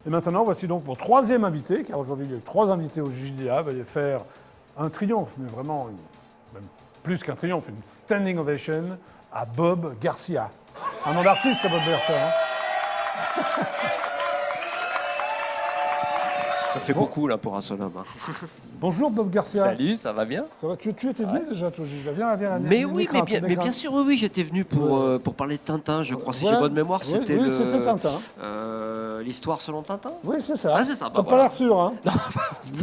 Et maintenant, voici donc mon troisième invité, car aujourd'hui il y a eu 3 invités au JDA, va faire un triomphe, mais vraiment même plus qu'un triomphe, une standing ovation à Bob Garcia. Un nom d'artiste, ça, Bob Garcia. Hein. Ça fait beaucoup là pour un seul homme. Hein. Bonjour Bob Garcia. Salut, ça va bien? Ça va, tu étais venu déjà, toi, viens, Mais oui, mais bien sûr, oui, j'étais venu pour parler de Tintin, je crois, si j'ai bonne mémoire, c'était c'était Tintin. l'histoire selon Tintin? Oui, c'est ça. Ah, c'est ça. T'as pas l'air sûr, hein? Non,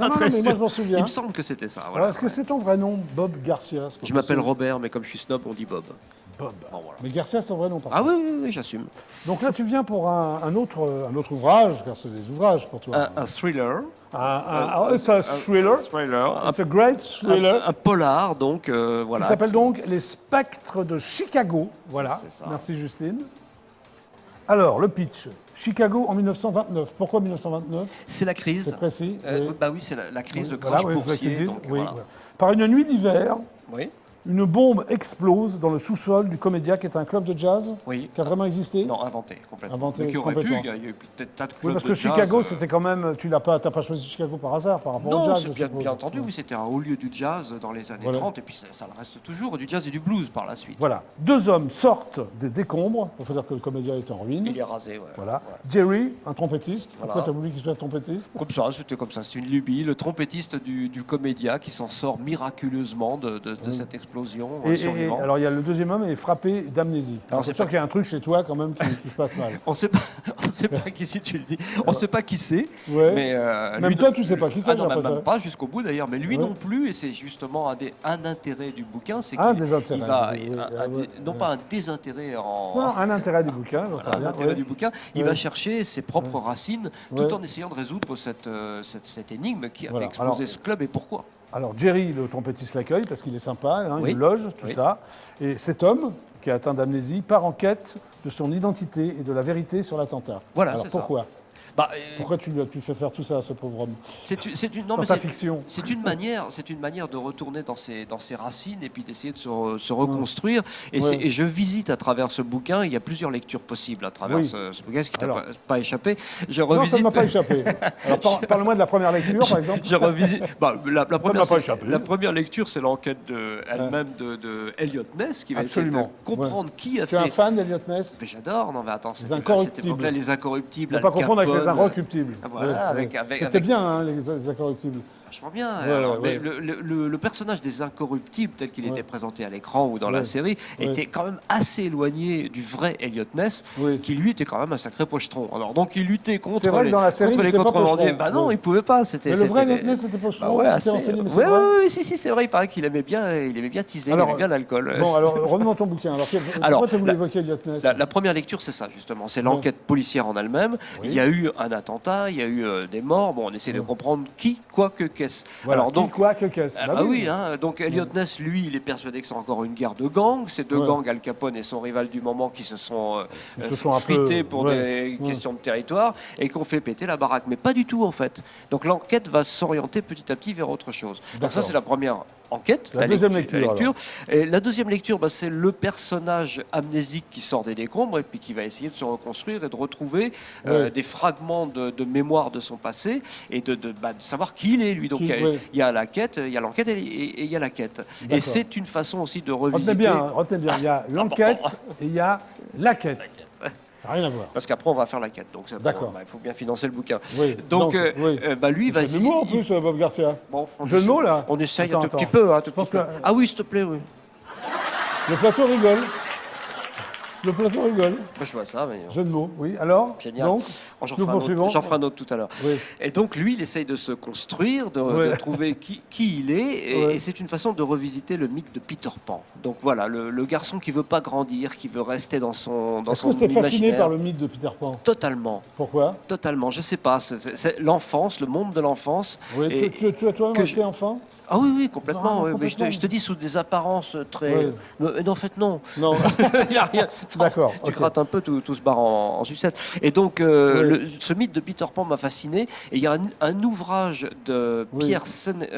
non, très mais sûr. moi je m'en souviens. Il me semble que c'était ça. Voilà. Est-ce que c'est ton vrai nom, Bob Garcia? Je m'appelle Robert, mais comme je suis snob, on dit Bob. Bob. Bon, voilà. Mais Garcia, c'est ton vrai nom, par Ah contre. oui, j'assume. Donc là, tu viens pour un autre ouvrage, car c'est des ouvrages pour toi. Un thriller. C'est un thriller. Thriller. C'est a great thriller. Un polar, donc voilà. Qui s'appelle donc Les Spectres de Chicago. Voilà. C'est ça. Merci Justine. Alors, le pitch. Chicago en 1929. Pourquoi 1929? C'est la crise. C'est précis. Oui. Bah oui, c'est la crise, le Voilà, crash oui, boursier. Donc, oui, voilà. voilà. Par une nuit d'hiver, Oui. une bombe explose dans le sous-sol du Comédia, qui est un club de jazz Oui. qui a vraiment existé. Non, inventé complètement. Inventé Mais qui aurait pu, complètement. il y a eu peut-être tas de clubs Oui, parce de que jazz, Chicago, c'était quand même. Tu n'as pas choisi Chicago par hasard par rapport au Non, jazz. c'est je bien, suppose. bien entendu, oui, c'était un haut lieu du jazz dans les années Voilà. 30, et puis ça le reste toujours, du jazz et du blues par la suite. Voilà. 2 hommes sortent des décombres. Il faut dire que le Comédia est en ruine. Il est rasé, ouais. Voilà. Jerry, un trompettiste. Voilà. Pourquoi tu as voulu qu'il soit trompettiste? Comme ça, c'était comme ça, c'est une lubie. Le trompettiste du Comédia qui s'en sort miraculeusement de cette explosion survivante. Alors, il y a le deuxième homme est frappé d'amnésie. Alors, c'est sûr qu'il y a un truc chez toi quand même qui se passe mal. On sait pas qui c'est, tu le dis. On sait pas qui c'est. Ouais. Mais Même lui, toi, tu sais pas qui c'est. Ah non, j'ai même l'impression. pas jusqu'au bout d'ailleurs. Mais lui Ouais. non plus, et c'est justement un intérêt du bouquin, c'est Un qu'il des intérêts, il va, oui, non pas un désintérêt en, Non, un intérêt du bouquin. j'entends un bien, intérêt ouais. du bouquin, il Ouais. va chercher ses propres racines, tout Ouais. en essayant de résoudre cette énigme qui a Voilà. fait exploser Alors- ce club et pourquoi. Alors, Jerry, le trompettiste, l'accueille parce qu'il est sympa, hein, Oui. il le loge, tout Oui. ça. Et cet homme, qui est atteint d'amnésie, part en quête de son identité et de la vérité sur l'attentat. Voilà, Alors, c'est ça. pourquoi Bah, Pourquoi tu fais faire tout ça à ce pauvre homme c'est une, non, Dans mais ta c'est- fiction. C'est une manière de retourner dans ses racines et puis d'essayer de se reconstruire. Et, Ouais. et je visite à travers ce bouquin. Il y a plusieurs lectures possibles à travers Oui. ce bouquin, ce qui t'a Alors. pas échappé. Je Non, ça ne revisite. m'a pas échappé. Alors, parle-moi de la première lecture, par exemple. Je revisite. Bah, la m'a première, pas échappé. la première lecture, c'est l'enquête elle-même de Elliot Ness qui va essayer de Absolument. comprendre qui a Tu es un fait. fan d'Elliot Ness? Mais j'adore. Non, mais attends, c'était à cette Incorruptibles. époque-là, les Incorruptibles. Ne pas Al confondre avec les Capone. Incorruptibles. Voilà, avec- C'était bien, hein, les Incorruptibles. Vachement bien. Ouais, Alors, ouais, mais le personnage des Incorruptibles, tel qu'il était présenté à l'écran ou dans Ouais. la série, Ouais. était quand même assez éloigné du vrai Elliot Ness, Oui. qui lui était quand même un sacré pochetron. Alors donc il luttait contre C'est vrai que dans la série, contre il les était pas contrebandiers. pochetron. Bah non, Ouais. il pouvait pas. C'était. Mais le vrai c'était- Elliot Ness, c'était pas Bah ouais, je assez- t'ai renseigné, mais c'est ouais, vrai. ouais, si, c'est vrai. Il paraît qu'il aimait bien teaser, Alors, il aimait bien l'alcool. Bon, alors, revenons à ton bouquin. Alors, Alors, pourquoi tu as voulu la- évoquer Elliot Ness? La première lecture, c'est ça, justement. C'est l'enquête policière en elle-même. Oui. Il y a eu un attentat, il y a eu des morts. Bon, on essaie de comprendre qui, quoi, que, qu'est-ce. Voilà, Alors, donc, quoi que qu'est-ce? ah bah oui, hein. Donc Elliot Ness, lui, il est persuadé que c'est encore une guerre de gangs. Ces deux Ouais. gangs, Al Capone et son rival du moment, qui se sont Ils se sont un frités peu- pour ouais. des questions de territoire et qui ont fait péter la baraque. Mais pas du tout, en fait. Donc l'enquête va s'orienter petit à petit vers autre chose. Donc ça, D'accord. c'est la première enquête. La deuxième lecture, Et la deuxième lecture, bah, c'est le personnage amnésique qui sort des décombres et puis qui va essayer de se reconstruire et de retrouver Ouais. des fragments de mémoire de son passé et de savoir qui il est, lui. Donc Qui- il y a- ouais. il y a la quête, il y a l'enquête et il y a la quête. Et D'accord. c'est une façon aussi de Retenez revisiter. bien, hein, retenez bien. Il y a l'enquête et il y a la quête. Ça n'a rien à voir. Parce qu'après, on va faire la quête. Donc, D'accord. il faut bien financer le bouquin. Oui, Donc, oui. lui, il va C'est de l'humour en plus, Bob Garcia. Bon, on Jeu de essaie- mots, là On essaye Attends, un tout petit attends. peu. Un tout Je pense petit peu. que- Ah oui, s'il te plaît, oui. Le plateau rigole. Le plateau rigole. Moi, je vois ça. Mais... Jeu de mots, oui. Alors, Génial. donc, J'en nous ferai un poursuivons. autre- j'en ferai un autre tout à l'heure. Oui. Et donc, lui, il essaye de se construire, de Ouais. trouver qui il est. Et, Ouais. et c'est une façon de revisiter le mythe de Peter Pan. Donc voilà, le garçon qui veut pas grandir, qui veut rester dans son Est-ce que tu es fasciné imaginaire. par le mythe de Peter Pan? Totalement. Pourquoi? Totalement. Je sais pas. C'est l'enfance, le monde de l'enfance. Oui, Et- tu as toi-même que acheté enfant? Ah oui, oui, complètement. Non, ouais, mais complètement. je te dis sous des apparences très. Ouais. Mais non, en fait, non. Non. Il n'y a rien. D'accord. Tu ok. grattes un peu, tout se barre en sucette. Et donc, ce mythe de Peter Pan m'a fasciné. Et il y a un ouvrage de Oui. Pierre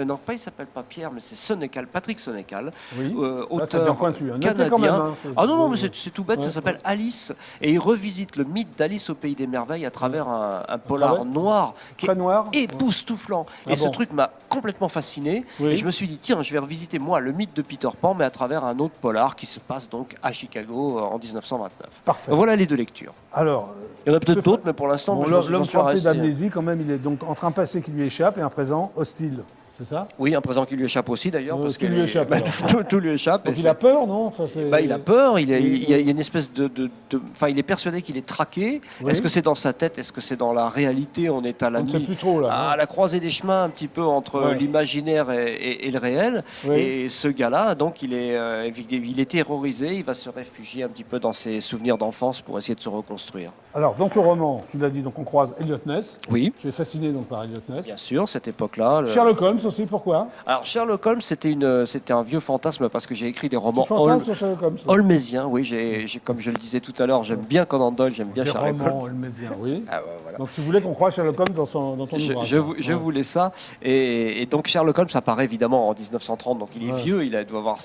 non, pas il s'appelle pas Pierre, mais c'est Sénécal, Patrick Sénécal, Oui. Là, c'est auteur bien pointu. Notez canadien. quand même, hein. Ah non, non, mais Oui, c'est tout bête, Ouais, ça s'appelle Alice. Et il revisite le mythe d'Alice au Pays des Merveilles à travers un polar travers noir qui Très est noir. époustouflant. Ah Et ce bon. truc m'a complètement fasciné. Oui. Et je me suis dit, tiens, je vais revisiter moi le mythe de Peter Pan, mais à travers un autre polar qui se passe donc à Chicago en 1929. Parfait. Voilà les deux lectures. Alors, Il y en a peut-être Ce- d'autres, mais pour l'instant, bon, moi, j'en l'homme suis frappé resté. d'amnésie, quand même, il est donc entre un passé qui lui échappe et un présent hostile. C'est ça? Oui, un présent qui lui échappe aussi d'ailleurs. parce Tout que lui échappe, alors. tout lui échappe. Donc et il a peur, non? Enfin, c'est- il a peur, il y a une espèce enfin, il est persuadé qu'il est traqué. Oui. Est-ce que c'est dans sa tête? Est-ce que c'est dans la réalité? On est à la On ne sait mi- plus trop, là. à la croisée des chemins, un petit peu entre Ouais. l'imaginaire et le réel. Oui. Et ce gars-là, donc, il est terrorisé. Il va se réfugier un petit peu dans ses souvenirs d'enfance pour essayer de se reconstruire. Alors, donc le roman, tu l'as dit, donc on croise Elliot Ness. Oui, Tu es fasciné donc par Elliot Ness. bien sûr, cette époque-là. Sherlock Holmes aussi, pourquoi? Alors, Sherlock Holmes, c'était un vieux fantasme parce que j'ai écrit des romans Tu fantasmes sur Sherlock Holmes? holmésiens. Oui, comme je le disais tout à l'heure, j'aime bien Conan Doyle, j'aime bien Des Sherlock Holmes. romans holmésiens, oui. Ah, ouais, voilà. Donc tu voulais qu'on croise Sherlock Holmes dans ton ouvrage. Je Ouais. voulais ça. Et donc Sherlock Holmes apparaît évidemment en 1930, donc il est Ouais. vieux, doit avoir,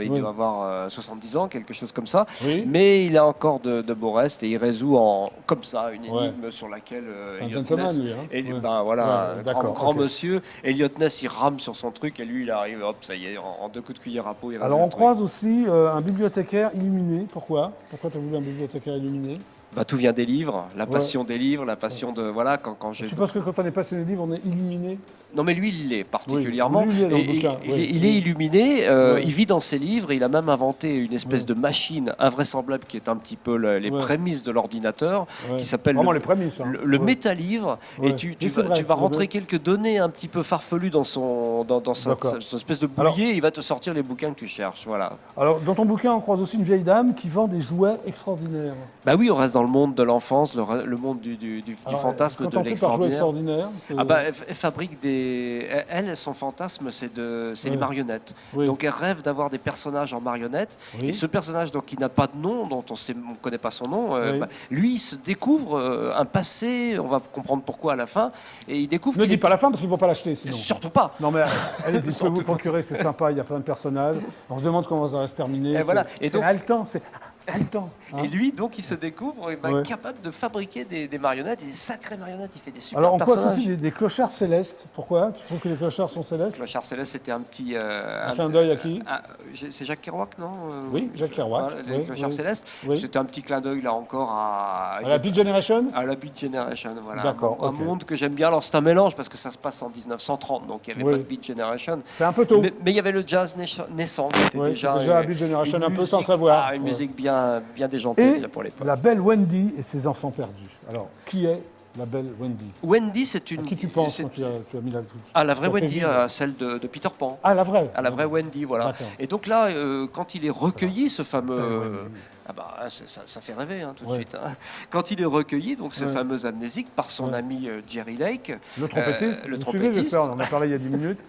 il Oui. doit avoir 70 ans, quelque chose comme ça. Oui. Mais il a encore de beaux restes et il résout comme ça une Ouais. énigme sur laquelle C'est un Elliot gentleman, Ness- lui. Hein. et Ouais. ben voilà, Ouais, grand, d'accord, grand ok. monsieur. Elliot Ness, il rame sur son truc et lui, il arrive, hop, ça y est, en 2 coups de cuillère à peau, il résout Alors le on truc. croise aussi un bibliothécaire illuminé. Pourquoi? Pourquoi tu as voulu un bibliothécaire illuminé? Bah, tout vient des livres, la passion des livres, la passion de voilà quand j'ai. Tu penses que quand on est passionné de livres, on est illuminé? Non, mais lui, il l'est particulièrement. Oui, lui, il est dans le Et bouquin, oui. il est illuminé, Ouais. il vit dans ses livres, il a même inventé une espèce Ouais. de machine invraisemblable qui est un petit peu les Ouais. prémices de l'ordinateur, Ouais. qui s'appelle Vraiment le, les prémices. Hein. le Ouais. métalivre. Ouais. Et tu Oui, c'est vrai, vas le rentrer mé- quelques données un petit peu farfelues dans sa D'accord. espèce de Alors- boulier, et il va te sortir les bouquins que tu cherches. Voilà. Alors dans ton bouquin, on croise aussi une vieille dame qui vend des jouets extraordinaires. Bah oui, on reste dans le monde de l'enfance, le monde du Alors, fantasme, quand de on peut par jouet l'extraordinaire. extraordinaire. Ah bah, elle fabrique elle, son fantasme, c'est les Ouais. marionnettes. Oui. Donc, elle rêve d'avoir des personnages en marionnettes. Oui. Et ce personnage, donc, qui n'a pas de nom, dont on ne connaît pas son nom, Oui. bah, lui, il se découvre un passé. On va comprendre pourquoi à la fin. Et il découvre Ne qu'il dis est pas la fin parce qu'ils ne vont pas l'acheter sinon. surtout pas. Non mais allez-y, vous pouvez vous le procurer, c'est sympa, il y a plein de personnages. On se demande comment ça va se terminer. Et voilà. Et C'est donc- haletant, c'est haletant. hein. Et lui, donc, il se découvre Ouais. capable de fabriquer des marionnettes, et des sacrées marionnettes. Il fait des super Alors on croise personnages. aussi des clochards célestes. Pourquoi? Tu trouves que les clochards sont célestes? Clochard Céleste, c'était un petit. Un clin d'œil à qui? C'est Jacques Kerouac, non Oui, Jacques Kerouac, Les oui, Clochards oui. Célestes. Oui. C'était un petit clin d'œil, là encore, À la Beat Generation? à la Beat Generation. Voilà. D'accord, Un ok. monde que j'aime bien. Alors, c'est un mélange parce que ça se passe en 1930, donc il n'y avait Oui. pas de Beat Generation. C'est un peu tôt. Mais il y avait le jazz naissant qui était Ouais, déjà. déjà la Beat Generation, une un peu musique- sans le savoir. Une Ouais. musique bien déjantée Et déjà pour l'époque. la belle Wendy et ses enfants perdus. Alors, qui est la belle Wendy? Wendy, c'est À une. qui tu penses c'est- quand tu as mis la... Ah, la vraie tu as fait Wendy, vivre. celle de Peter Pan. Ah, la vraie? À la vraie Wendy, voilà. D'accord. Et donc là, quand il est recueilli, ce fameux... Belle Wendy. Ah bah, ça fait rêver tout de Ouais. suite. Hein. Quand il est recueilli, donc ce Ouais. fameux amnésique, par son Ouais. ami Jerry Lake, Le trompettiste? le Vous trompettiste. suivez, j'espère, on en a parlé il y a 10 minutes.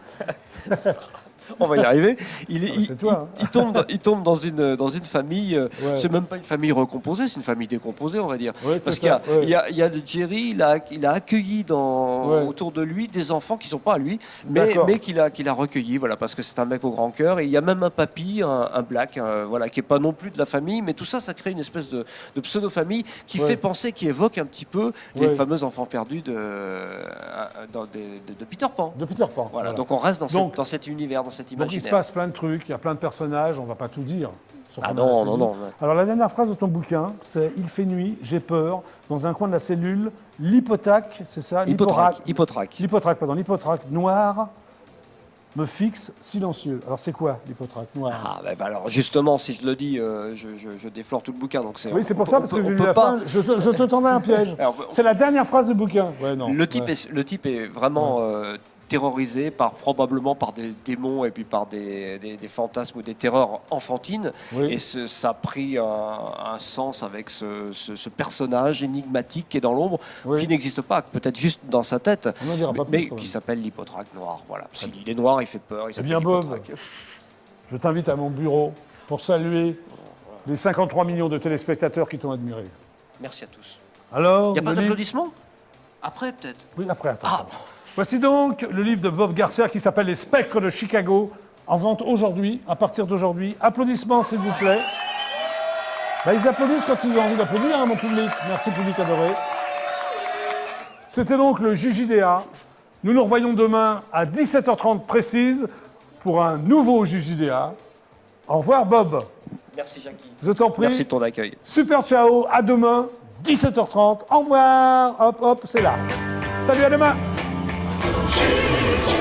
on va y arriver, il, Ah, c'est toi, hein. il tombe dans une famille, Ouais. c'est même pas une famille recomposée, c'est une famille décomposée, on va dire. Ouais, c'est Parce qu'il y a, ça, ouais. il y a de Jerry, il a accueilli Ouais. autour de lui des enfants qui ne sont pas à lui, mais D'accord. qu'il a recueillis, voilà, parce que c'est un mec au grand cœur. Et il y a même un papy, un black, voilà, qui n'est pas non plus de la famille, mais tout ça, ça crée une espèce de pseudo-famille qui Ouais. fait penser, qui évoque un petit peu les Ouais. fameux enfants perdus de Peter Pan. De Peter Pan. Voilà, donc on reste Donc- dans cet univers, dans cet Donc il se imaginaire. passe plein de trucs, il y a plein de personnages, on va pas tout dire. Sauf Ah qu'on a assez non, dit. non. Alors la dernière phrase de ton bouquin, c'est « Il fait nuit, j'ai peur, dans un coin de la cellule, l'hypothèque, c'est ça Hippotraque. L'hypotraque noir me fixe silencieux. » Alors c'est quoi l'hypotraque noir? Ah, bah, alors justement, si je le dis, je déflore tout le bouquin. Donc Oui, c'est pour ça, parce que j'ai lu peut la pas. fin, je te tendais un piège. Alors, C'est la dernière phrase du bouquin. Ouais, non. le type Ouais. est vraiment terrorisé probablement par des démons et puis par des fantasmes ou des terreurs enfantines. Oui. Et ça a pris un sens avec ce personnage énigmatique qui est dans l'ombre, Oui. qui n'existe pas, peut-être juste dans sa tête, On n'en dira pas mais plus, quand qui même. s'appelle l'Hippodraque noir. Voilà. S'il est noir, il fait peur. Il s'appelle bien, Bob. l'Hippodraque. Je t'invite à mon bureau pour saluer les 53 millions de téléspectateurs qui t'ont admiré. Merci à tous. Alors, Il n'y a pas le livre- d'applaudissements? Après, peut-être. Oui, après, attends. Ah, Voici donc le livre de Bob Garcia qui s'appelle Les Spectres de Chicago, en vente aujourd'hui, à partir d'aujourd'hui. Applaudissements, s'il vous plaît. Ben, ils applaudissent quand ils ont envie d'applaudir, hein, mon public. Merci, public adoré. C'était donc le JJDA. Nous nous revoyons demain à 17h30 précise pour un nouveau JJDA. Au revoir, Bob. merci Jackie. Je t'en prie. Merci de ton accueil. Super ciao, à demain, 17h30. Au revoir. Hop, hop, c'est là. Salut, à demain. JJDA.